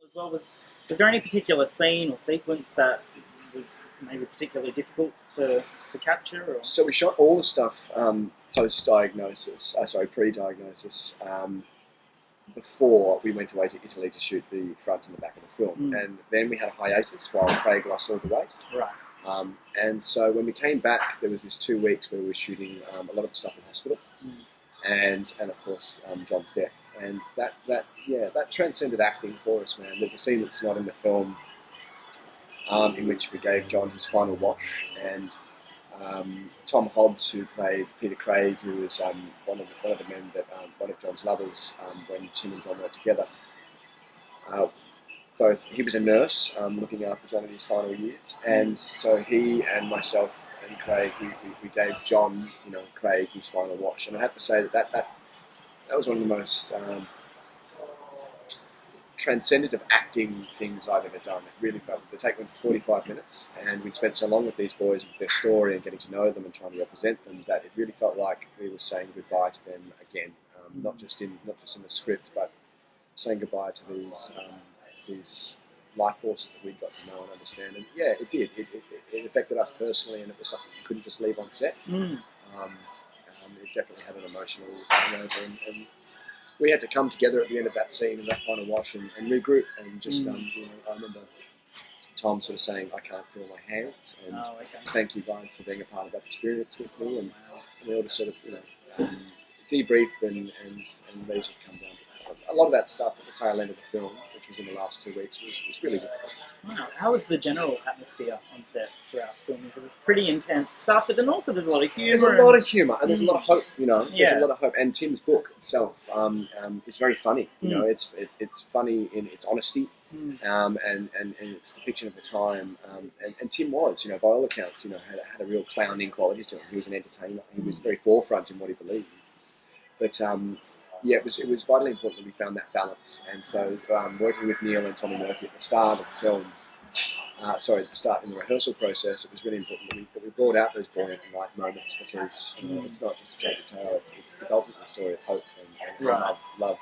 as well. Was there any particular scene or sequence that was maybe particularly difficult to capture? Or? So we shot all the stuff post-diagnosis, pre-diagnosis, before we went away to Italy to shoot the front and the back of the film. And then we had a hiatus while Craig lost all the weight. Right. And so when we came back, there was this 2 weeks where we were shooting a lot of the stuff in hospital, and of course John's death. And that transcended acting for us, man. There's a scene that's not in the film in which we gave John his final wash, and Tom Hobbs, who played Peter Craig, who was one of the men that one of John's lovers when Tim and John worked together. He was a nurse looking after John in his final years, and so he and myself and Craig, we gave John, Craig, his final wash. And I have to say that was one of the most transcendent of acting things I've ever done. It really felt the take went for 45 minutes, and we'd spent so long with these boys with their story and getting to know them and trying to represent them that it really felt like we were saying goodbye to them again, not just in the script, but saying goodbye to these life forces that we'd got to know and understand. And yeah, it did. It affected us personally, and it was something we couldn't just leave on set. It definitely had an emotional hangover, and we had to come together at the end of that scene and that final wash and regroup, and just I remember Tom sort of saying, "I can't feel my hands," and thank you guys for being a part of that experience with me, and we all just sort of debriefed and leisure to come down to that. A lot of that stuff at the tail end of the film, which was in the last 2 weeks, was really difficult. Wow. How was the general atmosphere on set throughout filming? Because it's pretty intense stuff, but then also there's a lot of humour. There's a lot of humour, and there's a lot of hope, There's a lot of hope. And Tim's book itself is very funny. It's funny in its honesty, and its depiction of the time. And Tim was, by all accounts, had a real clowning quality to him. He was an entertainer. He was very forefront in what he believed. But it was vitally important that we found that balance. And so working with Neil and Tommy Murphy at the start of the film, at the start in the rehearsal process, it was really important that we brought out those buoyant and light moments, because it's not just a tragic tale, it's ultimately a story of hope and love